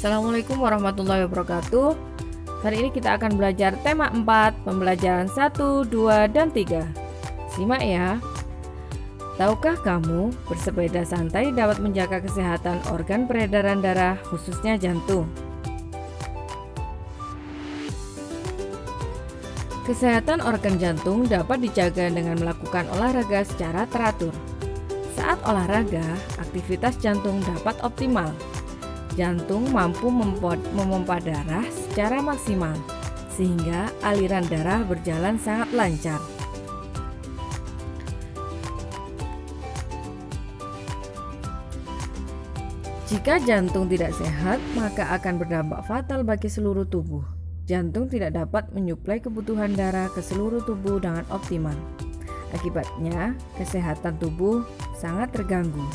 Assalamualaikum warahmatullahi wabarakatuh. Hari ini kita akan belajar tema 4, pembelajaran 1, 2, dan 3. Simak ya. Tahukah kamu, bersepeda santai dapat menjaga kesehatan organ peredaran darah, khususnya jantung? Kesehatan organ jantung dapat dijaga dengan melakukan olahraga secara teratur. Saat olahraga, aktivitas jantung dapat optimal. Jantung mampu memompa darah secara maksimal, sehingga aliran darah berjalan sangat lancar. Jika jantung tidak sehat, maka akan berdampak fatal bagi seluruh tubuh. Jantung tidak dapat menyuplai kebutuhan darah ke seluruh tubuh dengan optimal. Akibatnya, kesehatan tubuh sangat terganggu.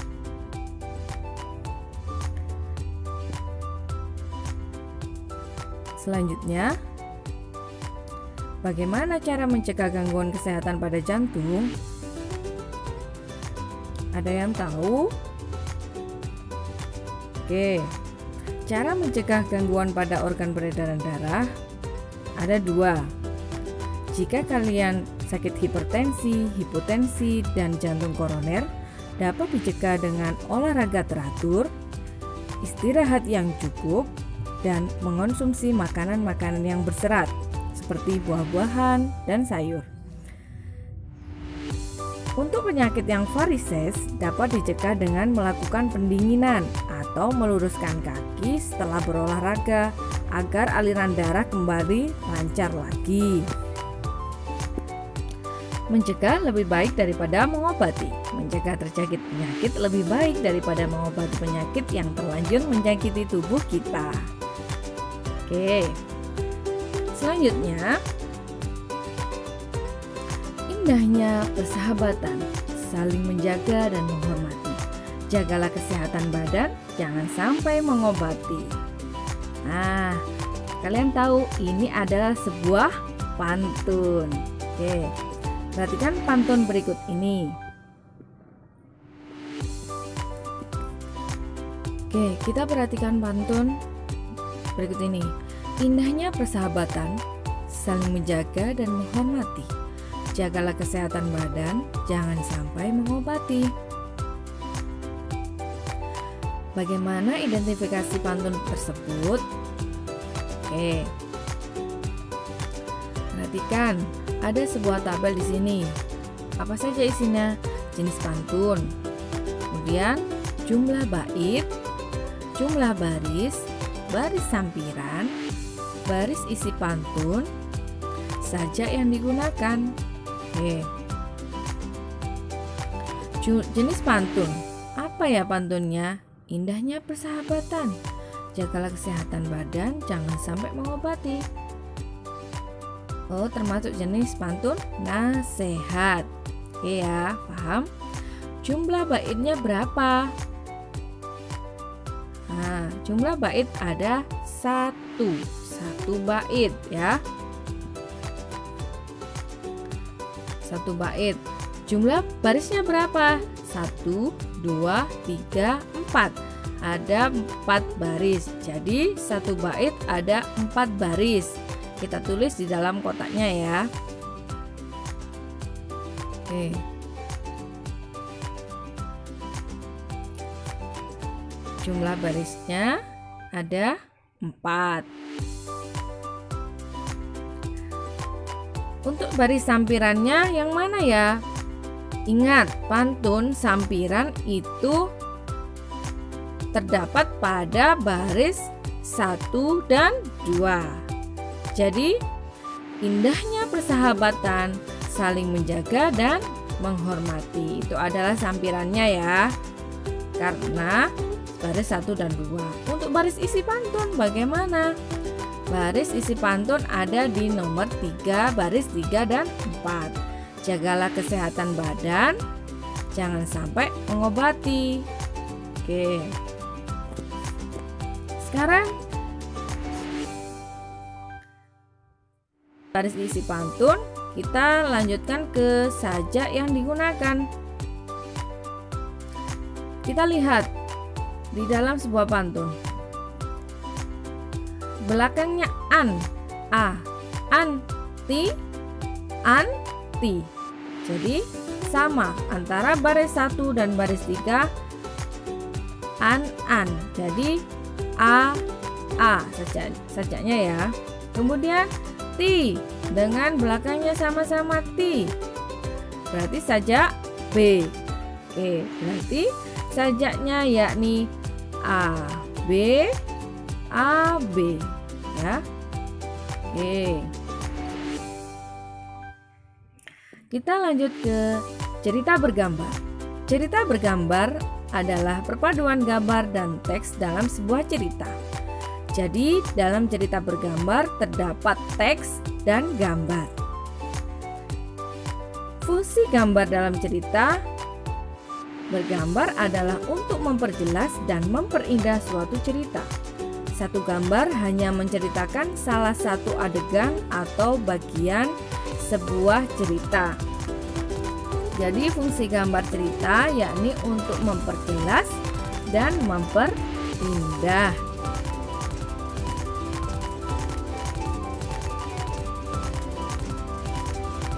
Selanjutnya, bagaimana cara mencegah gangguan kesehatan pada jantung? Ada yang tahu? Oke, cara mencegah gangguan pada organ peredaran darah ada 2. Jika kalian sakit hipertensi, hipotensi, dan jantung koroner, dapat dicegah dengan olahraga teratur, istirahat yang cukup, dan mengonsumsi makanan-makanan yang berserat seperti buah-buahan dan sayur. Untuk penyakit yang varises dapat dicegah dengan melakukan pendinginan atau meluruskan kaki setelah berolahraga agar aliran darah kembali lancar lagi. Mencegah lebih baik daripada mengobati. Mencegah terjangkit penyakit lebih baik daripada mengobati penyakit yang terlanjur menjangkiti tubuh kita. Oke. Selanjutnya, indahnya persahabatan, saling menjaga dan menghormati. Jagalah kesehatan badan, jangan sampai mengobati. Nah, kalian tahu ini adalah sebuah pantun. Oke, perhatikan pantun berikut ini. Oke, kita perhatikan pantun berikut ini. Indahnya persahabatan, saling menjaga dan menghormati. Jagalah kesehatan badan, jangan sampai mengobati. Bagaimana identifikasi pantun tersebut? Oke. Perhatikan, ada sebuah tabel di sini. Apa saja isinya? Jenis pantun. Kemudian jumlah bait, jumlah baris, baris sampiran, baris isi pantun, sajak yang digunakan. Oke. Jenis pantun. Apa ya pantunnya? Indahnya persahabatan. Jagalah kesehatan badan, jangan sampai mengobati. Oh, termasuk jenis pantun nasihat. Oke ya, paham? Jumlah baitnya berapa? Nah, jumlah bait ada 1 bait ya. 1 bait. Jumlah barisnya berapa? 1, 2, 3, 4. Ada 4 baris. Jadi 1 bait ada 4 baris. Kita tulis di dalam kotaknya ya. Oke. Jumlah barisnya ada 4. Untuk baris sampirannya yang mana ya? Ingat, pantun sampiran itu terdapat pada baris 1 dan 2. Jadi, indahnya persahabatan, saling menjaga dan menghormati. Itu adalah sampirannya ya. Karena baris 1 dan 2. Untuk baris isi pantun bagaimana? Baris isi pantun ada di nomor 3, baris 3 dan 4. Jagalah kesehatan badan, jangan sampai mengobati. Oke. Sekarang baris isi pantun, kita lanjutkan ke sajak yang digunakan. Kita lihat di dalam sebuah pantun. belakangnya anti, jadi sama antara baris 1 dan baris 3 an, jadi a sajanya ya. Kemudian ti dengan belakangnya sama-sama ti, berarti sajak b. Oke, berarti sajaknya yakni a b ya. Oke, kita lanjut ke cerita bergambar. Cerita bergambar adalah perpaduan gambar dan teks dalam sebuah cerita. Jadi dalam cerita bergambar terdapat teks dan gambar. Fungsi gambar dalam cerita bergambar adalah untuk memperjelas dan memperindah suatu cerita. Satu gambar hanya menceritakan salah satu adegan atau bagian sebuah cerita. Jadi fungsi gambar cerita yakni untuk memperjelas dan memperindah.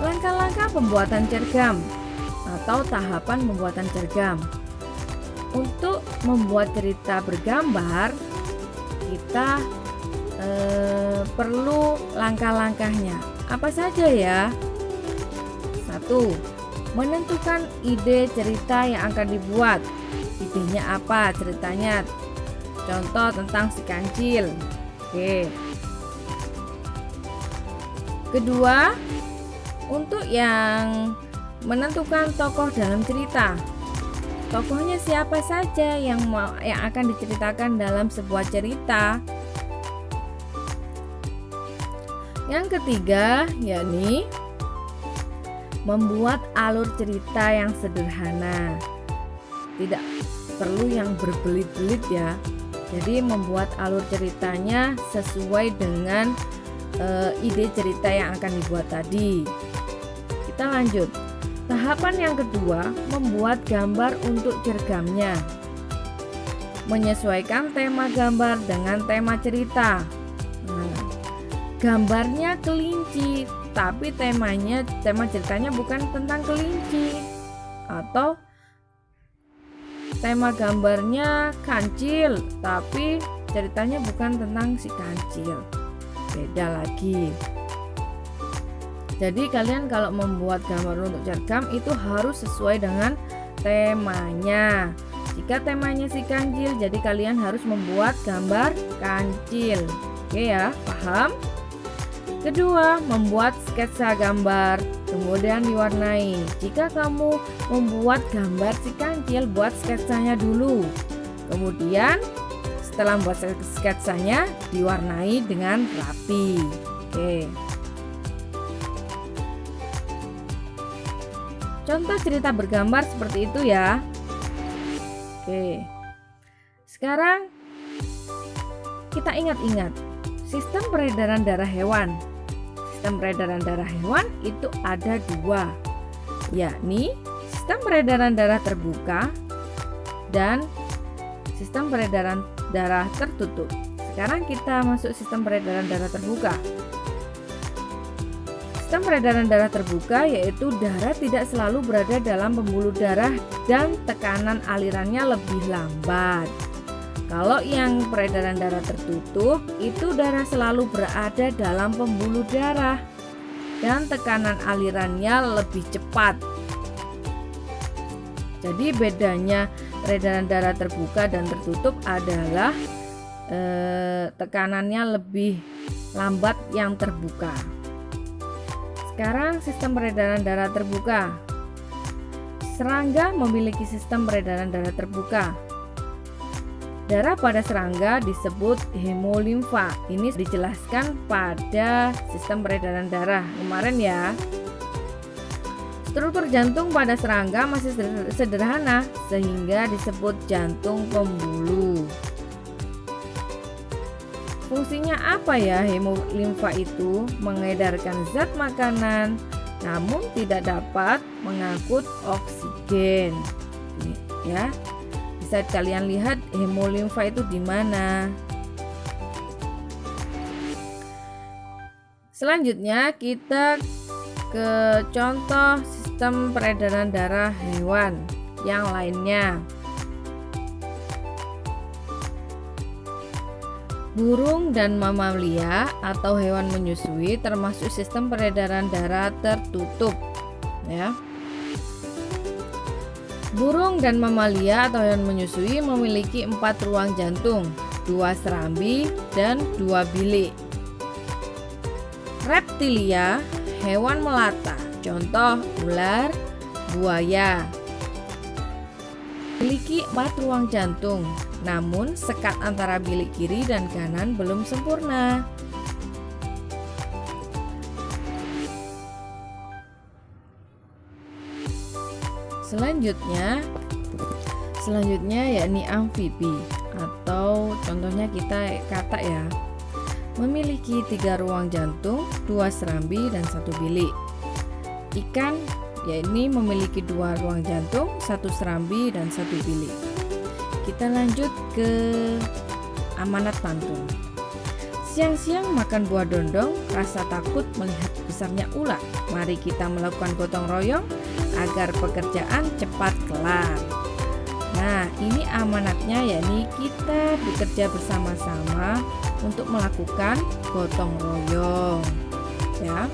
Langkah-langkah pembuatan cergam atau tahapan pembuatan cergam. Untuk membuat cerita bergambar, kita perlu langkah-langkahnya. Apa saja ya? 1. Menentukan ide cerita yang akan dibuat. Idenya apa ceritanya? Contoh tentang si kancil. Oke. Kedua, untuk yang menentukan tokoh dalam cerita. Tokohnya siapa saja yang akan diceritakan dalam sebuah cerita. Yang ketiga, yakni membuat alur cerita yang sederhana. Tidak perlu yang berbelit-belit ya. Jadi membuat alur ceritanya sesuai dengan ide cerita yang akan dibuat tadi. Kita lanjut. Tahapan yang kedua, membuat gambar untuk cergamnya. Menyesuaikan tema gambar dengan tema cerita. Gambarnya kelinci, tapi tema ceritanya bukan tentang kelinci. Atau tema gambarnya kancil, tapi ceritanya bukan tentang si kancil. Beda lagi. Jadi kalian kalau membuat gambar untuk cergam itu harus sesuai dengan temanya. Jika temanya si kancil, jadi kalian harus membuat gambar kancil. Oke ya, paham? Kedua, membuat sketsa gambar, kemudian diwarnai. Jika kamu membuat gambar si kancil, buat sketsanya dulu. Kemudian setelah membuat sketsanya, diwarnai dengan rapi. Oke. Contoh cerita bergambar seperti itu ya. Oke. Sekarang kita ingat-ingat sistem peredaran darah hewan. Sistem peredaran darah hewan itu ada dua, yakni sistem peredaran darah terbuka dan sistem peredaran darah tertutup. Sekarang kita masuk sistem peredaran darah terbuka. Sistem peredaran darah terbuka yaitu darah tidak selalu berada dalam pembuluh darah dan tekanan alirannya lebih lambat. Kalau yang peredaran darah tertutup, itu darah selalu berada dalam pembuluh darah dan tekanan alirannya lebih cepat. Jadi bedanya peredaran darah terbuka dan tertutup adalah tekanannya lebih lambat yang terbuka. Sekarang sistem peredaran darah terbuka. Serangga memiliki sistem peredaran darah terbuka. Darah pada serangga disebut hemolimfa. Ini dijelaskan pada sistem peredaran darah kemarin ya. Struktur jantung pada serangga masih sederhana sehingga disebut jantung pembuluh. Fungsinya apa ya hemolimfa itu? Mengedarkan zat makanan namun tidak dapat mengangkut oksigen. Ya. Bisa kalian lihat hemolimfa itu di mana? Selanjutnya kita ke contoh sistem peredaran darah hewan yang lainnya. Burung dan mamalia atau hewan menyusui termasuk sistem peredaran darah tertutup, ya. Burung dan mamalia atau hewan menyusui memiliki 4 ruang jantung, 2 serambi dan 2 bilik. Reptilia, hewan melata, contoh ular, buaya, memiliki 4 ruang jantung, namun sekat antara bilik kiri dan kanan belum sempurna. Selanjutnya yakni amfibi atau contohnya kita katak ya. Memiliki 3 ruang jantung, 2 serambi dan 1 bilik. Ikan yakni memiliki 2 ruang jantung, 1 serambi dan 1 bilik. Kita lanjut ke amanat pantun. Siang-siang makan buah dondong, rasa takut melihat besarnya ular. Mari kita melakukan gotong royong agar pekerjaan cepat kelar. Nah, ini amanatnya yakni kita bekerja bersama-sama untuk melakukan gotong royong, ya.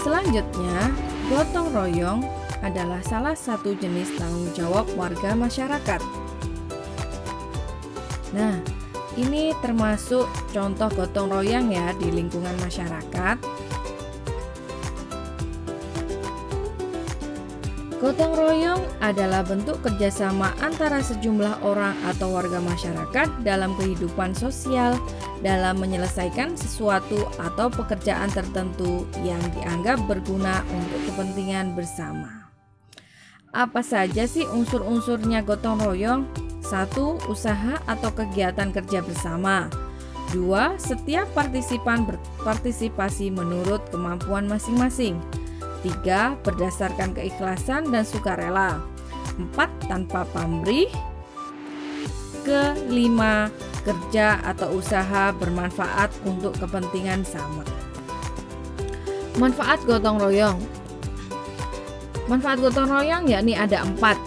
Selanjutnya, gotong royong adalah salah satu jenis tanggung jawab warga masyarakat. Nah, ini termasuk contoh gotong royong ya di lingkungan masyarakat. Gotong royong adalah bentuk kerjasama antara sejumlah orang atau warga masyarakat dalam kehidupan sosial dalam menyelesaikan sesuatu atau pekerjaan tertentu yang dianggap berguna untuk kepentingan bersama. Apa saja sih unsur-unsurnya gotong royong? 1. Usaha atau kegiatan kerja bersama. 2. Setiap partisipan berpartisipasi menurut kemampuan masing-masing. 3. Berdasarkan keikhlasan dan sukarela. 4. Tanpa pamrih. 5. Kerja atau usaha bermanfaat untuk kepentingan sama. Manfaat gotong royong. Manfaat gotong royong yakni ada 4.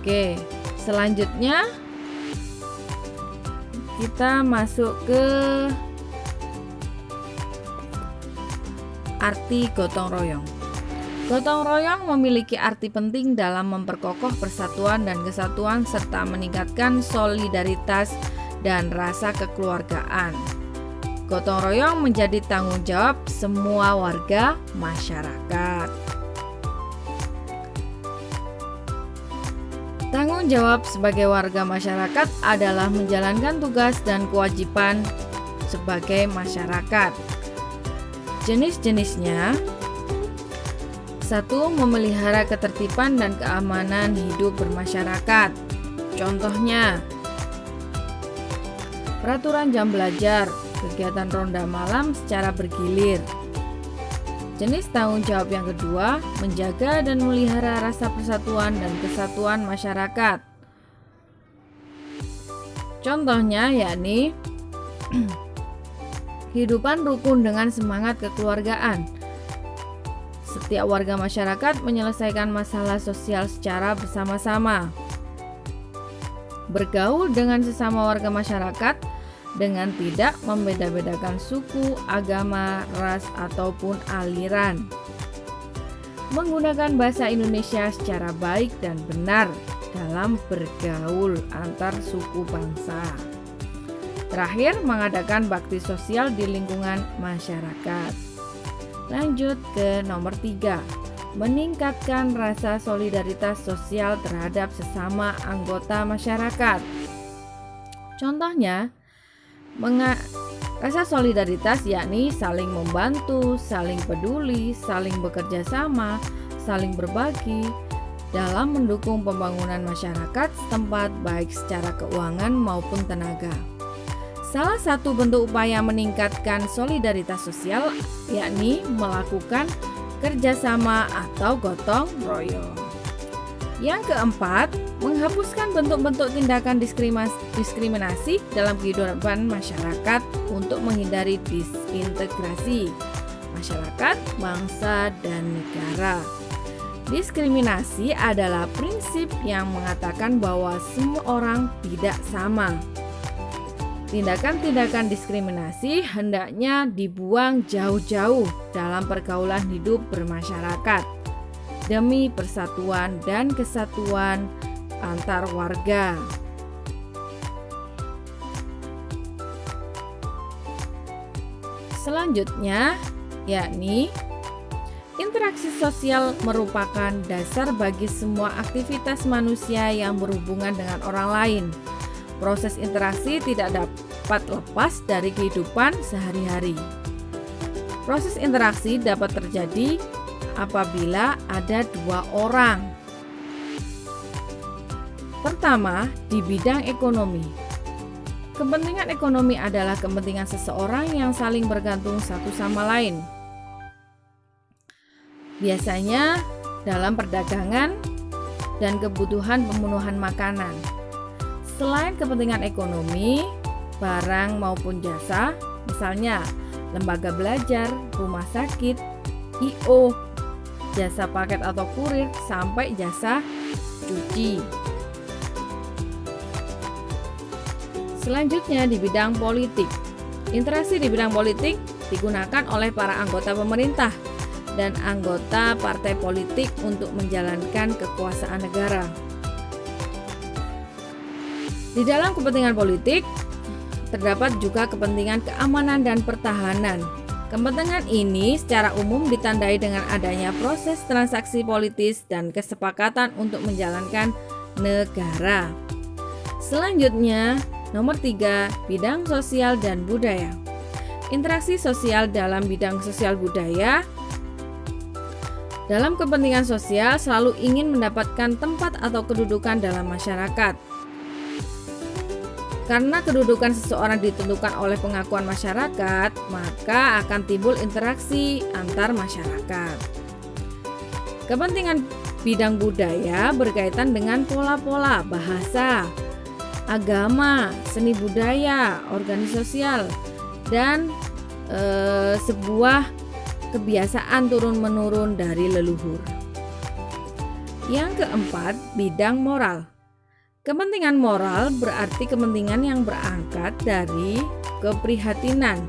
Oke, selanjutnya kita masuk ke arti gotong royong. Gotong royong memiliki arti penting dalam memperkokoh persatuan dan kesatuan serta meningkatkan solidaritas dan rasa kekeluargaan. Gotong royong menjadi tanggung jawab semua warga masyarakat. Tanggung jawab sebagai warga masyarakat adalah menjalankan tugas dan kewajiban sebagai masyarakat. Jenis-jenisnya: 1. Memelihara ketertiban dan keamanan hidup bermasyarakat. Contohnya, peraturan jam belajar, kegiatan ronda malam secara bergilir. Jenis tanggung jawab yang kedua, menjaga dan memelihara rasa persatuan dan kesatuan masyarakat. Contohnya yakni kehidupan rukun dengan semangat kekeluargaan. Setiap warga masyarakat menyelesaikan masalah sosial secara bersama-sama. Bergaul dengan sesama warga masyarakat dengan tidak membeda-bedakan suku, agama, ras, ataupun aliran. Menggunakan bahasa Indonesia secara baik dan benar dalam bergaul antar suku bangsa. Terakhir, mengadakan bakti sosial di lingkungan masyarakat. Lanjut ke nomor 3. Meningkatkan rasa solidaritas sosial terhadap sesama anggota masyarakat. Contohnya, rasa solidaritas yakni saling membantu, saling peduli, saling bekerja sama, saling berbagi dalam mendukung pembangunan masyarakat setempat baik secara keuangan maupun tenaga. Salah satu bentuk upaya meningkatkan solidaritas sosial yakni melakukan kerjasama atau gotong royong. Yang keempat, menghapuskan bentuk-bentuk tindakan diskriminasi dalam kehidupan masyarakat untuk menghindari disintegrasi masyarakat, bangsa, dan negara. Diskriminasi adalah prinsip yang mengatakan bahwa semua orang tidak sama. Tindakan-tindakan diskriminasi hendaknya dibuang jauh-jauh dalam pergaulan hidup bermasyarakat demi persatuan dan kesatuan antar warga. Selanjutnya, yakni interaksi sosial merupakan dasar bagi semua aktivitas manusia yang berhubungan dengan orang lain. Proses interaksi tidak dapat lepas dari kehidupan sehari-hari. Proses interaksi dapat terjadi apabila ada dua orang. Pertama, di bidang ekonomi. Kepentingan ekonomi adalah kepentingan seseorang yang saling bergantung satu sama lain. Biasanya dalam perdagangan dan kebutuhan pemenuhan makanan. Selain kepentingan ekonomi, barang maupun jasa, misalnya lembaga belajar, rumah sakit, I.O, jasa paket atau kurir, sampai jasa cuci. Selanjutnya di bidang politik. Interaksi di bidang politik digunakan oleh para anggota pemerintah dan anggota partai politik untuk menjalankan kekuasaan negara. Di dalam kepentingan politik, terdapat juga kepentingan keamanan dan pertahanan. Kepentingan ini secara umum ditandai dengan adanya proses transaksi politis dan kesepakatan untuk menjalankan negara. Selanjutnya, nomor 3, bidang sosial dan budaya. Interaksi sosial dalam bidang sosial budaya. Dalam kepentingan sosial selalu ingin mendapatkan tempat atau kedudukan dalam masyarakat. Karena kedudukan seseorang ditentukan oleh pengakuan masyarakat, maka akan timbul interaksi antar masyarakat. Kepentingan bidang budaya berkaitan dengan pola-pola bahasa, agama, seni budaya, organisasi sosial, dan sebuah kebiasaan turun-menurun dari leluhur. Yang keempat, bidang moral. Kepentingan moral berarti kepentingan yang berangkat dari keprihatinan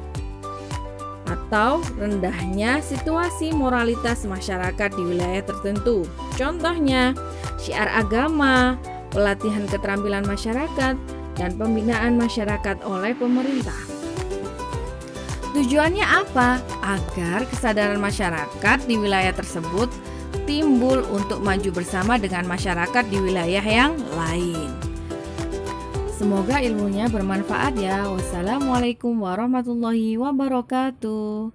atau rendahnya situasi moralitas masyarakat di wilayah tertentu. Contohnya, syiar agama, pelatihan keterampilan masyarakat, dan pembinaan masyarakat oleh pemerintah. Tujuannya apa? Agar kesadaran masyarakat di wilayah tersebut timbul untuk maju bersama dengan masyarakat di wilayah yang lain. Semoga ilmunya bermanfaat ya. Wassalamualaikum warahmatullahi wabarakatuh.